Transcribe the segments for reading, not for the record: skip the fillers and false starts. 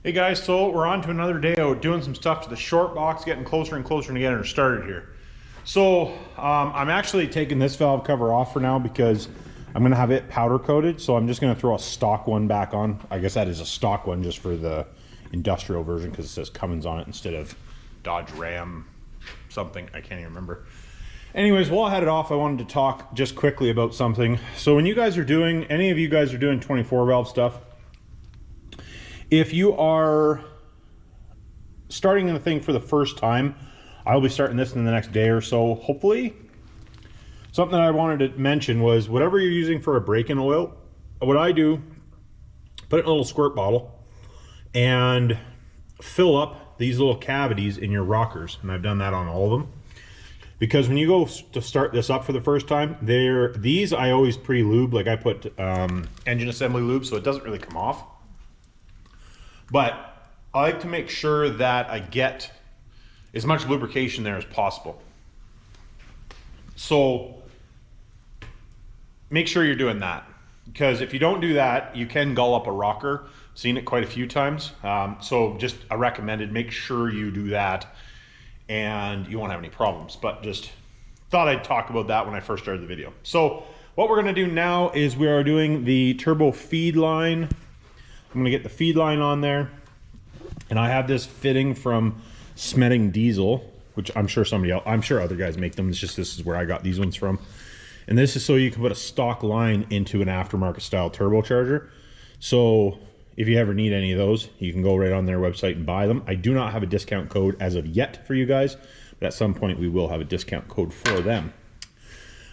Hey guys, so we're on to another day out doing some stuff to the short box, getting closer and closer to getting her started here. So I'm actually taking this valve cover off for now because I'm going to have it powder coated. So I'm just going to throw a stock one back on. I guess that is a stock one just for the industrial version because it says Cummins on it instead of Dodge Ram something. I can't even remember. Anyways, while I had it off, I wanted to talk just quickly about something. So when you guys are doing, any of you guys are doing 24 valve stuff, if you are starting the thing for the first time, I'll be starting this in the next day or so, hopefully. Something I wanted to mention was whatever you're using for a break-in oil, what I do, put it in a little squirt bottle and fill up these little cavities in your rockers. And I've done that on all of them. Because when you go to start this up for the first time, these I always pre-lube, like I put engine assembly lube so it doesn't really come off. But I like to make sure that I get as much lubrication there as possible. So make sure you're doing that, because if you don't do that, you can gull up a rocker. Seen it quite a few times. So just I recommended make sure you do that and you won't have any problems. But just thought I'd talk about that when I first started the video. So what we're gonna do now is we are doing the turbo feed line. I'm gonna get the feed line on there, and I have this fitting from Smeding Diesel, which I'm sure somebody else, I'm sure other guys make them. It's just this is where I got these ones from, and this is so you can put a stock line into an aftermarket style turbocharger. So if you ever need any of those, you can go right on their website and buy them. I do not have a discount code as of yet for you guys, but at some point we will have a discount code for them.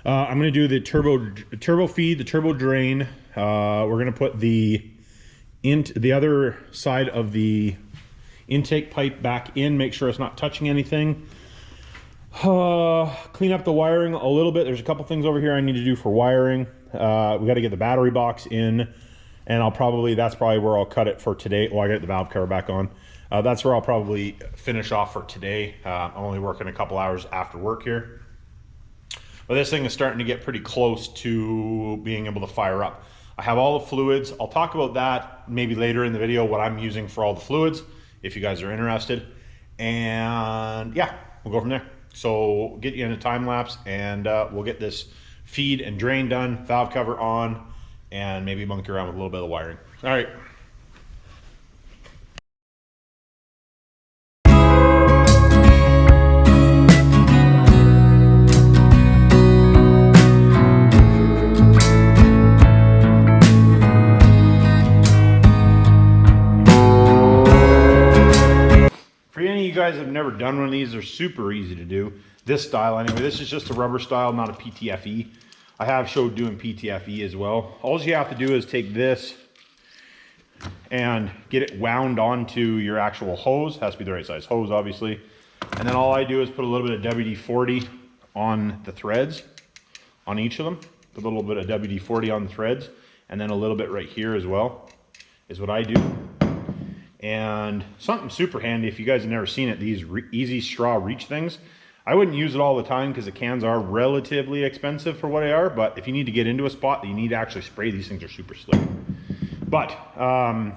I'm gonna do the turbo feed, the turbo drain. We're gonna put the other side of the intake pipe back in, make sure it's not touching anything. Clean up the wiring a little bit. There's a couple things over here I need to do for wiring. We got to get the battery box in, and that's probably where I'll cut it for today. Well, I got the valve cover back on. That's where I'll probably finish off for today. I'm only working a couple hours after work here. But this thing is starting to get pretty close to being able to fire up. I have all the fluids. I'll talk about that maybe later in the video, what I'm using for all the fluids, if you guys are interested. And yeah, we'll go from there. So we'll get you in a time lapse, and we'll get this feed and drain done, valve cover on, and maybe monkey around with a little bit of wiring. All right. You guys have never done one of these, they're super easy to do. This style anyway, this is just a rubber style, not a PTFE. I have showed doing PTFE as well. All you have to do is take this and get it wound onto your actual hose. Has to be the right size hose, obviously. And then all I do is put a little bit of WD-40 on the threads, on each of them. Put a little bit of WD-40 on the threads, and then a little bit right here as well, is what I do. And something super handy, if you guys have never seen it, these easy straw reach things. I wouldn't use it all the time because the cans are relatively expensive for what they are, but if you need to get into a spot that you need to actually spray, these things are super slick. But and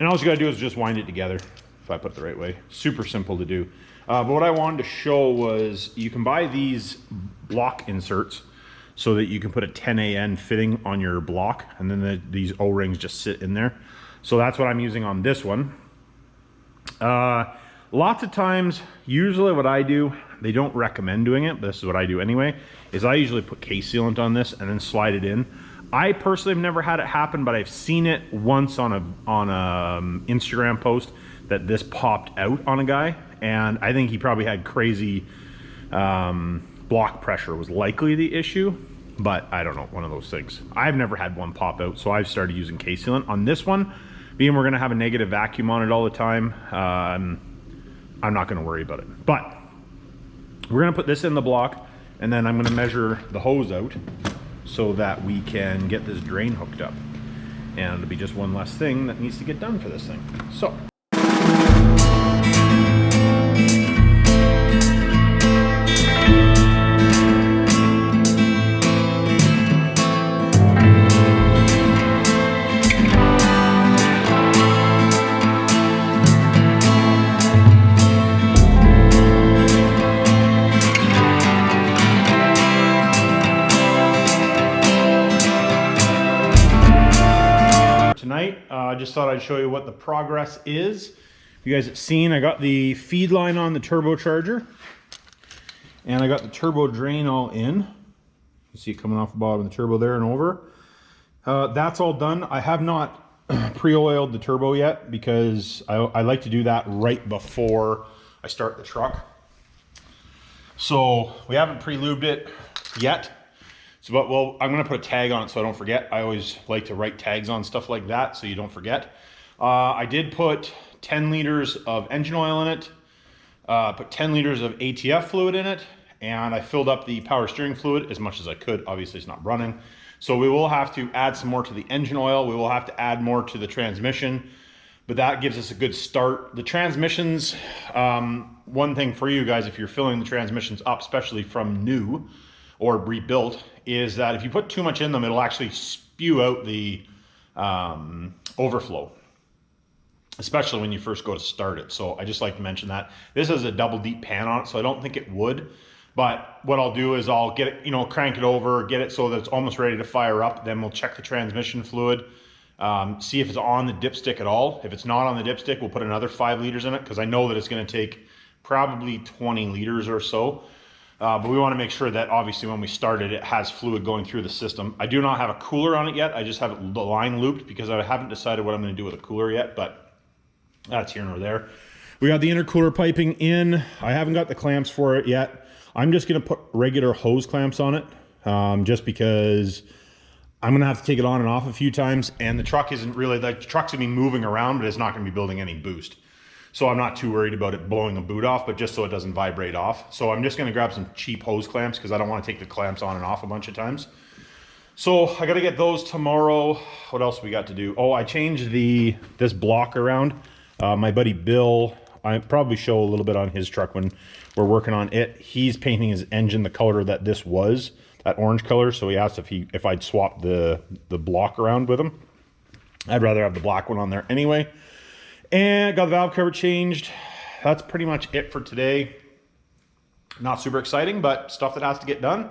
all you gotta do is just wind it together, if I put it the right way. Super simple to do. But what I wanted to show was you can buy these block inserts so that you can put a 10AN fitting on your block, and then these O-rings just sit in there. So that's what I'm using on this one. Lots of times, usually what I do, they don't recommend doing it, but this is what I do anyway, is I usually put case sealant on this and then slide it in. I personally have never had it happen, but I've seen it once on a Instagram post that this popped out on a guy, and I think he probably had crazy block pressure was likely the issue, but I don't know, one of those things. I've never had one pop out, so I've started using case sealant. On this one, being we're gonna have a negative vacuum on it all the time, I'm not gonna worry about it. But we're gonna put this in the block, and then I'm gonna measure the hose out so that we can get this drain hooked up. And it'll be just one less thing that needs to get done for this thing. So. night. I just thought I'd show you what the progress is. You guys have seen, I got the feed line on the turbocharger, and I got the turbo drain all in. You see it coming off the bottom of the turbo there and over. That's all done. I have not pre-oiled the turbo yet because I like to do that right before I start the truck. So we haven't pre-lubed it yet. So, but well, I'm gonna put a tag on it so I don't forget. I always like to write tags on stuff like that so you don't forget. I did put 10 liters of engine oil in it, put 10 liters of ATF fluid in it, and I filled up the power steering fluid as much as I could. Obviously it's not running. So we will have to add some more to the engine oil. We will have to add more to the transmission, but that gives us a good start. The transmissions, one thing for you guys, if you're filling the transmissions up, especially from new or rebuilt, is that if you put too much in them, it'll actually spew out the overflow, especially when you first go to start it. So I just like to mention that. This has a double deep pan on it, so I don't think it would. But what I'll do is I'll get it, you know, crank it over, get it so that it's almost ready to fire up. Then we'll check the transmission fluid, see if it's on the dipstick at all. If it's not on the dipstick, we'll put another 5 liters in it because I know that it's going to take probably 20 liters or so. But we want to make sure that obviously when we start it, it has fluid going through the system. I do not have a cooler on it yet. I just have the line looped because I haven't decided what I'm going to do with a cooler yet, but that's here nor there. We got the intercooler piping in. I haven't got the clamps for it yet. I'm just going to put regular hose clamps on it just because I'm going to have to take it on and off a few times, and the truck isn't really, the truck's going to be moving around, but it's not going to be building any boost. So I'm not too worried about it blowing the boot off, but just so it doesn't vibrate off. So I'm just going to grab some cheap hose clamps because I don't want to take the clamps on and off a bunch of times. So I got to get those tomorrow. What else we got to do? Oh, I changed this block around. My buddy Bill, I probably show a little bit on his truck when we're working on it. He's painting his engine the color that this was, that orange color. So he asked if I'd swap the block around with him. I'd rather have the black one on there anyway. And got the valve cover changed. That's pretty much it for today. Not super exciting, but stuff that has to get done.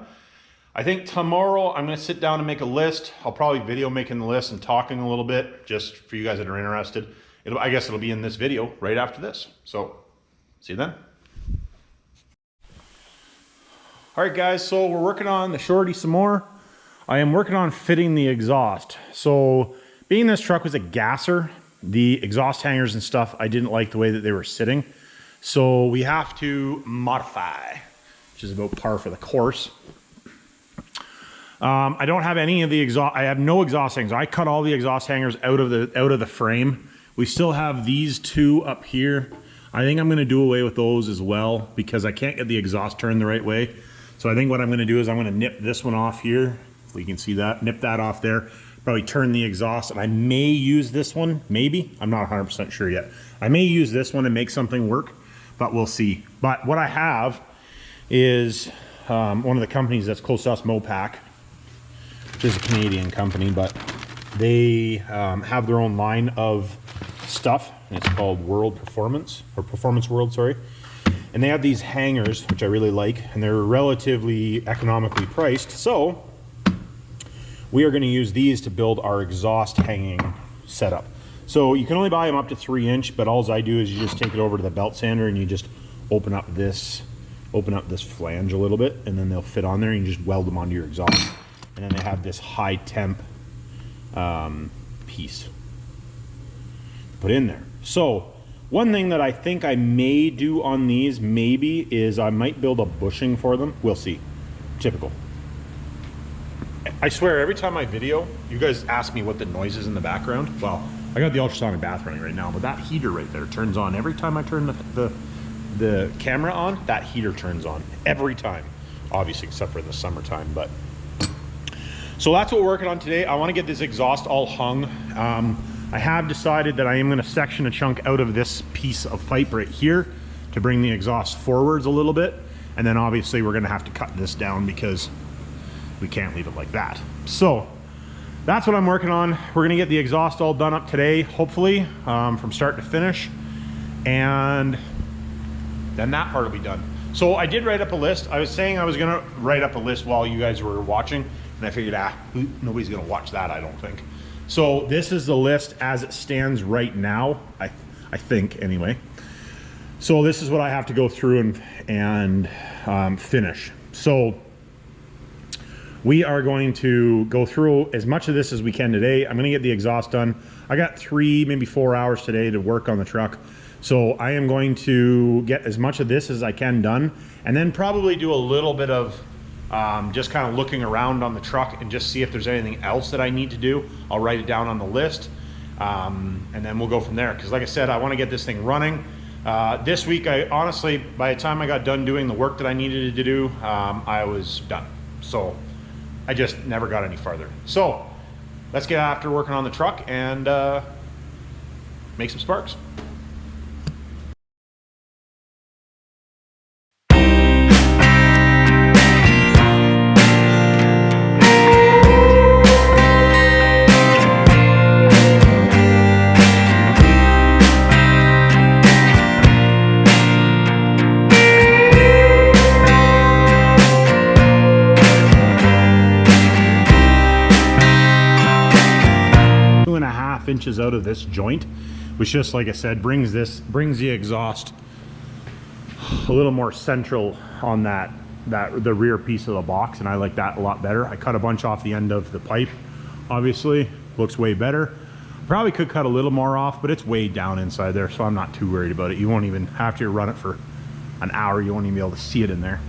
I think tomorrow I'm going to sit down and make a list. I'll probably video making the list and talking a little bit just for you guys that are interested. I guess it'll be in this video right after this. So see you then. All right, guys, so we're working on the shorty some more. I am working on fitting the exhaust. So being this truck was a gasser, the exhaust hangers and stuff, I didn't like the way that they were sitting. So we have to modify, which is about par for the course. I don't have any of the exhaust, I have no exhaust hangers. I cut all the exhaust hangers out of the frame. We still have these two up here. I think I'm gonna do away with those as well because I can't get the exhaust turned the right way. So I think what I'm gonna do is I'm gonna nip this one off here. If we can see that, nip that off there. Probably turn the exhaust, and I may use this one, maybe. I'm not 100% sure yet. I may use this one and make something work, but we'll see. But what I have is one of the companies that's close to us, Mopac, which is a Canadian company, but they have their own line of stuff, and it's called World Performance, or Performance World, sorry. And they have these hangers, which I really like, and they're relatively economically priced. So we are going to use these to build our exhaust hanging setup. So you can only buy them up to 3-inch, but all I do is you just take it over to the belt sander and you just open up this flange a little bit, and then they'll fit on there, and you just weld them onto your exhaust. And then they have this high temp piece put in there. So one thing that I think I may do on these maybe is I might build a bushing for them. We'll see. Typical. I swear every time I video, you guys ask me what the noise is in the background. Well, I got the ultrasonic bath running right now, but that heater right there turns on every time I turn the camera on. That heater turns on every time, obviously except for in the summertime. But so that's what we're working on today. I want to get this exhaust all hung. I have decided that I am going to section a chunk out of this piece of pipe right here to bring the exhaust forwards a little bit, and then obviously we're going to have to cut this down because we can't leave it like that. So that's what I'm working on. We're going to get the exhaust all done up today, hopefully, from start to finish, and then that part will be done. So I did write up a list. I was saying I was going to write up a list while you guys were watching, and I figured, nobody's going to watch that, I don't think. So this is the list as it stands right now, I think anyway. So this is what I have to go through and finish. So we are going to go through as much of this as we can today. I'm gonna get the exhaust done. I got 3, maybe 4 hours today to work on the truck. So I am going to get as much of this as I can done, and then probably do a little bit of just kind of looking around on the truck and just see if there's anything else that I need to do. I'll write it down on the list, and then we'll go from there. Because like I said, I want to get this thing running. This week, I honestly, by the time I got done doing the work that I needed to do, I was done. So I just never got any farther. So let's get after working on the truck and make some sparks. 2.5 inches out of this joint, which just like I said brings the exhaust a little more central on the rear piece of the box, and I like that a lot better. I cut a bunch off the end of the pipe, obviously looks way better. Probably could cut a little more off, but it's way down inside there, so I'm not too worried about it. You won't even, after you run it for an hour, you won't even be able to see it in there.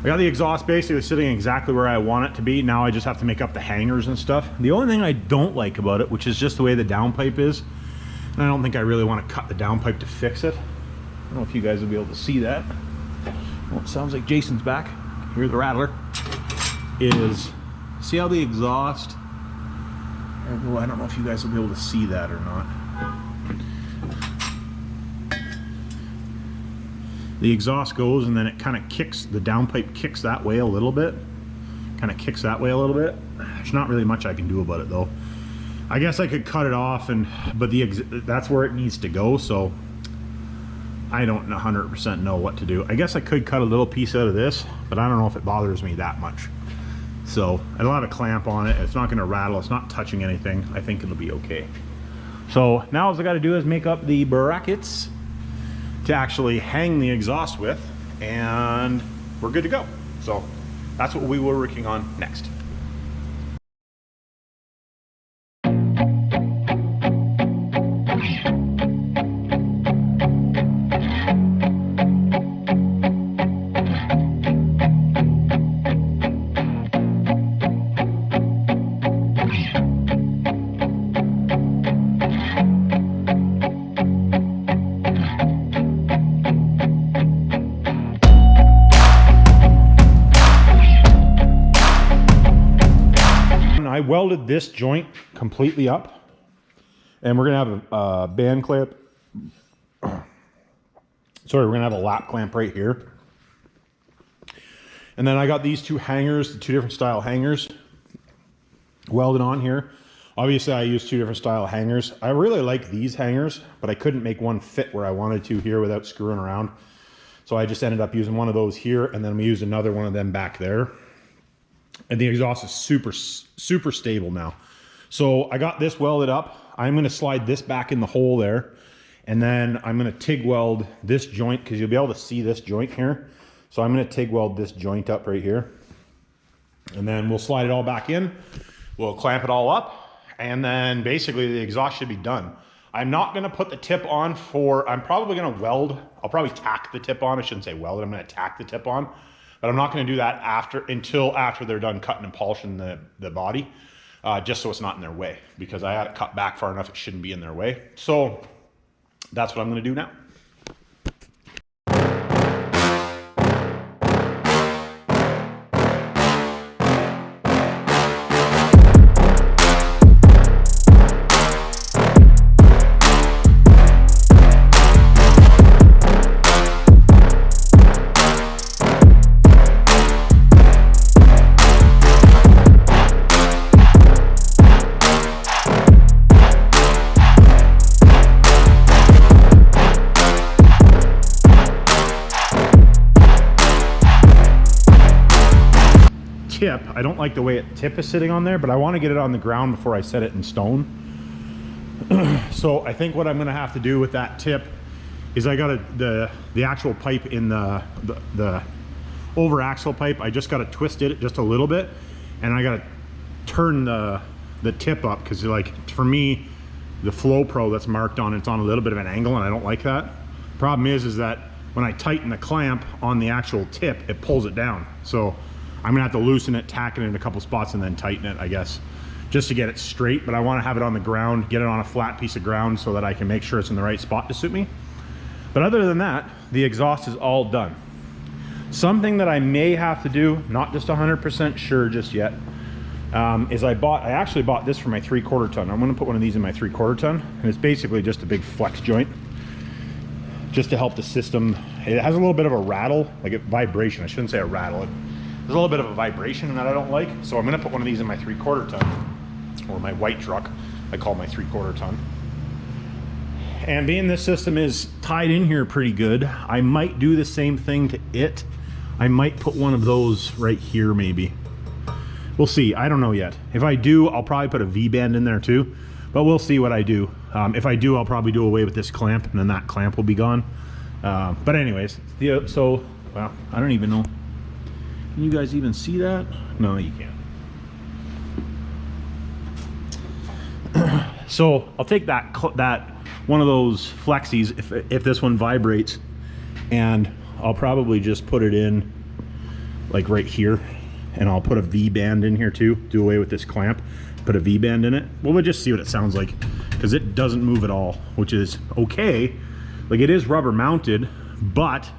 I got the exhaust basically sitting exactly where I want it to be. Now I just have to make up the hangers and stuff. The only thing I don't like about it, which is just the way the downpipe is, and I don't think I really want to cut the downpipe to fix it. I don't know if you guys will be able to see that. Well, it sounds like Jason's back. Hear the rattler. Is, see how the exhaust, well, I don't know if you guys will be able to see that or not. The exhaust goes and then it kind of kicks, the downpipe kicks that way a little bit. Kind of kicks that way a little bit. There's not really much I can do about it though. I guess I could cut it off, but that's where it needs to go, so I don't 100% know what to do. I guess I could cut a little piece out of this, but I don't know if it bothers me that much. So I don't have a clamp on it. It's not going to rattle. It's not touching anything. I think it'll be okay. So now all I got to do is make up the brackets to actually hang the exhaust with, and we're good to go. So that's what we were working on next. I welded this joint completely up, and we're gonna have a band clamp. Sorry, we're gonna have a lap clamp right here. And then I got these two hangers, the two different style hangers, welded on here. Obviously I used two different style hangers. I really like these hangers, but I couldn't make one fit where I wanted to here without screwing around. So I just ended up using one of those here, and then we used another one of them back there. And the exhaust is super stable now. So I got this welded up. I'm gonna slide this back in the hole there, and then I'm gonna TIG weld this joint, because you'll be able to see this joint here. So I'm gonna TIG weld this joint up right here, and then we'll slide it all back in. We'll clamp it all up, and then basically the exhaust should be done. I'm not gonna put the tip on I'm probably gonna weld. I'll probably tack the tip on. I shouldn't say weld, I'm gonna tack the tip on. But I'm not going to do that until after they're done cutting and polishing the body, just so it's not in their way, because I had it cut back far enough it shouldn't be in their way. So that's what I'm going to do now. I don't like the way tip is sitting on there, but I want to get it on the ground before I set it in stone. So I think what I'm gonna have to do with that tip is I got the actual pipe in the over axle pipe. I just got to twist it just a little bit, and I got to turn the tip up, because like for me, the Flow Pro that's marked on it's on a little bit of an angle, and I don't like that. Problem is that when I tighten the clamp on the actual tip, it pulls it down. So I'm gonna have to loosen it, tack it in a couple spots, and then tighten it, I guess, just to get it straight. But I want to have it on the ground, get it on a flat piece of ground, so that I can make sure it's in the right spot to suit me. But other than that, the exhaust is all done. Something that I may have to do, not just 100% sure just yet, is I actually bought this for my 3/4 ton. I'm gonna put one of these in my 3/4 ton, and it's basically just a big flex joint, just to help the system. It has a little bit of a rattle, like a vibration. I shouldn't say a rattle. There's a little bit of a vibration that I don't like. So I'm gonna put one of these in my 3/4 ton, or my white truck. I call my 3/4 ton. And being this system is tied in here pretty good, I might do the same thing to it. I might put one of those right here maybe. We'll see, I don't know yet. If I do, I'll probably put a V-band in there too, but we'll see what I do. If I do, I'll probably do away with this clamp, and then that clamp will be gone. But anyways, well, I don't even know. Can you guys even see that? No, you can't. So I'll take that one of those flexies if this one vibrates, and I'll probably just put it in like right here, and I'll put a V-band in here too, do away with this clamp, put a V-band in it. We'll just see what it sounds like, because it doesn't move at all, which is okay. Like, it is rubber mounted, but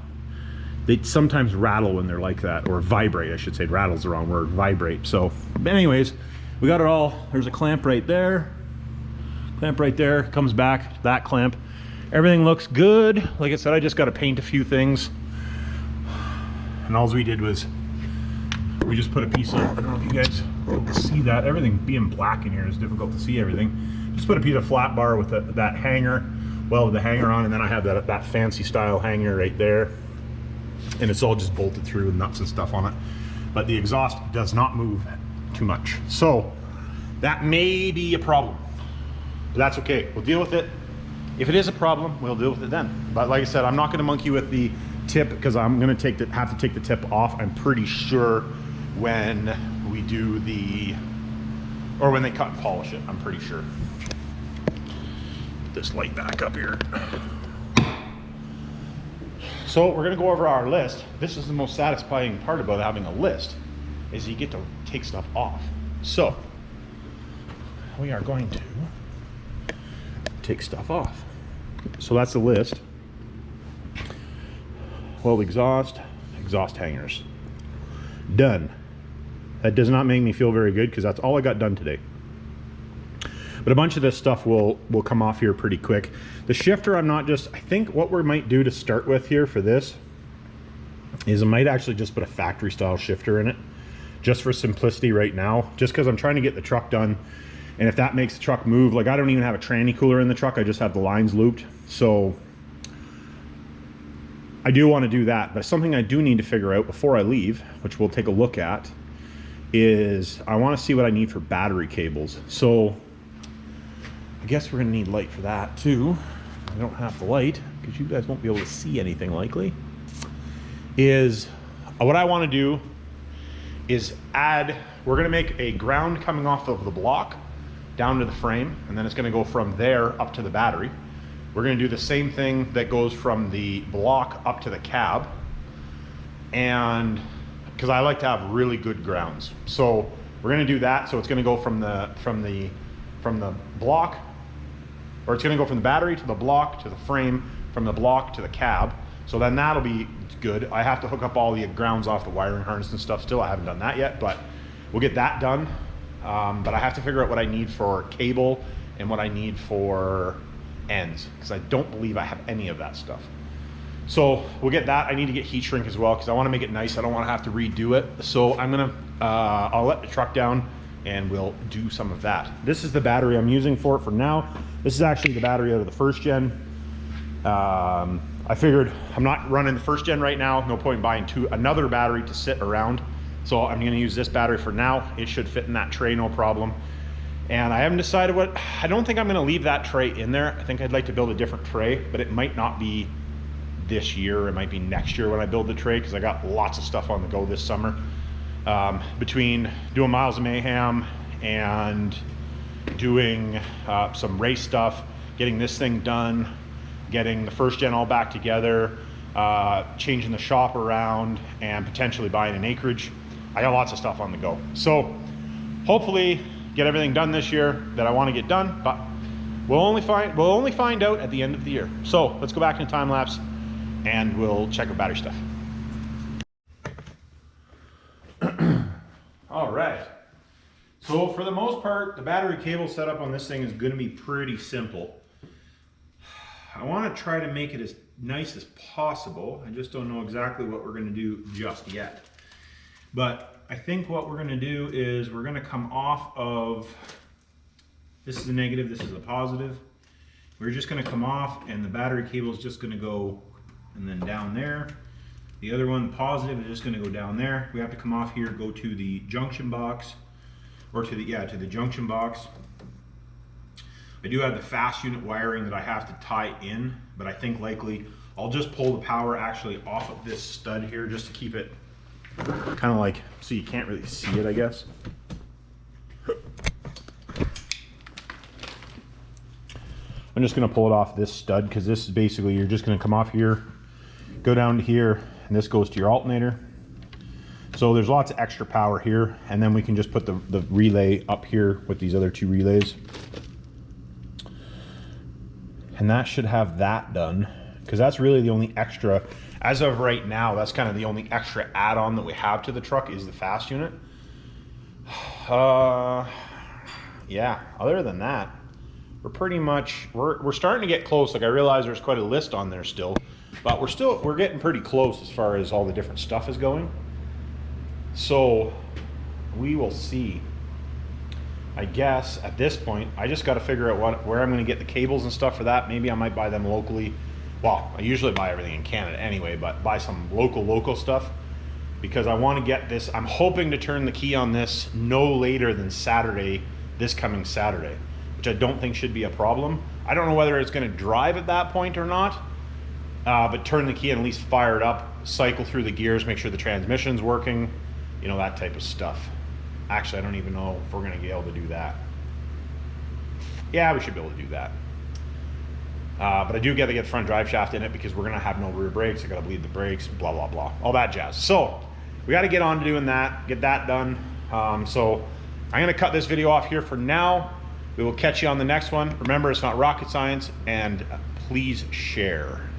they sometimes rattle when they're like that, or vibrate, I should say. Rattle's the wrong word, vibrate. So anyways, we got it all. There's a clamp right there. Clamp right there, comes back, that clamp. Everything looks good. Like I said, I just got to paint a few things. And all we did was, we just put a piece of, I don't know if you guys can see that. Everything being black in here is difficult to see everything. Just put a piece of flat bar with that hanger, welded the hanger on, and then I have that fancy style hanger right there. And it's all just bolted through with nuts and stuff on it. But the exhaust does not move too much. So that may be a problem. But that's okay, we'll deal with it. If it is a problem, we'll deal with it then. But like I said, I'm not gonna monkey with the tip, because I'm gonna have to take the tip off, I'm pretty sure, when we do when they cut and polish it, I'm pretty sure. Put this light back up here. So we're gonna go over our list. This is the most satisfying part about having a list, is you get to take stuff off. So we are going to take stuff off. So that's the list. Well, exhaust hangers, done. That does not make me feel very good, because that's all I got done today. But a bunch of this stuff will come off here pretty quick. The shifter, I think what we might do to start with here for this is I might actually just put a factory style shifter in it, just for simplicity right now, just because I'm trying to get the truck done. And if that makes the truck move, like, I don't even have a tranny cooler in the truck, I just have the lines looped. So I do want to do that, but something I do need to figure out before I leave, which we'll take a look at, is I want to see what I need for battery cables. So I guess we're gonna need light for that too. I don't have the light, because you guys won't be able to see anything likely. What I want to do is we're gonna make a ground coming off of the block down to the frame, and then it's gonna go from there up to the battery. We're gonna do the same thing that goes from the block up to the cab, and because I like to have really good grounds. So we're gonna do that. So it's gonna go from the block, or it's gonna go from the battery to the block to the frame, from the block to the cab. So then that'll be good. I have to hook up all the grounds off the wiring harness and stuff still. I haven't done that yet, but we'll get that done. But I have to figure out what I need for cable and what I need for ends, because I don't believe I have any of that stuff. So we'll get that. I need to get heat shrink as well, because I want to make it nice. I don't want to have to redo it. So I'll let the truck down and we'll do some of that. This is the battery I'm using for it for now. This is actually the battery out of the first gen. I figured I'm not running the first gen right now. No point in buying another battery to sit around. So I'm gonna use this battery for now. It should fit in that tray, no problem. And I haven't decided what, I don't think I'm gonna leave that tray in there. I think I'd like to build a different tray, but it might not be this year. It might be next year when I build the tray, because I got lots of stuff on the go this summer. Between doing Miles of Mayhem and doing some race stuff, getting this thing done, getting the first gen all back together, changing the shop around, and potentially buying an acreage. I got lots of stuff on the go. So hopefully get everything done this year that I want to get done, but we'll only find out at the end of the year. So let's go back in time lapse and we'll check the battery stuff. All right. So for the most part, the battery cable setup on this thing is going to be pretty simple. I want to try to make it as nice as possible. I just don't know exactly what we're going to do just yet. But I think what we're going to do is we're going to come off of, this is the negative, this is the positive. We're just going to come off, and the battery cable is just going to go and then down there. The other one, positive, is just going to go down there. We have to come off here, go to the junction box, or to the junction box. I do have the fast unit wiring that I have to tie in, but I think likely I'll just pull the power actually off of this stud here just to keep it kind of like, so you can't really see it, I guess. I'm just going to pull it off this stud, because this is basically, you're just going to come off here, go down to here, and this goes to your alternator. So there's lots of extra power here, and then we can just put the relay up here with these other two relays. And that should have that done, because that's really the only extra, as of right now, that's kind of the only extra add-on that we have to the truck is the fast unit. Yeah, other than that, we're pretty much, we're starting to get close. Like, I realize there's quite a list on there still, but we're getting pretty close as far as all the different stuff is going. So we will see. I guess at this point, I just got to figure out where I'm going to get the cables and stuff for that. Maybe I might buy them locally. Well, I usually buy everything in Canada anyway, but buy some local stuff, because I want to get this. I'm hoping to turn the key on this no later than Saturday, this coming Saturday, which I don't think should be a problem. I don't know whether it's going to drive at that point or not, but turn the key and at least fire it up, cycle through the gears, make sure the transmission's working, you know, that type of stuff. Actually, I don't even know if we're going to be able to do that. Yeah, we should be able to do that. But I do got to get the front drive shaft in it, because we're going to have no rear brakes. I got to bleed the brakes, blah, blah, blah, all that jazz. So we got to get on to doing that, get that done. So I'm going to cut this video off here for now. We will catch you on the next one. Remember, it's not rocket science, and please share.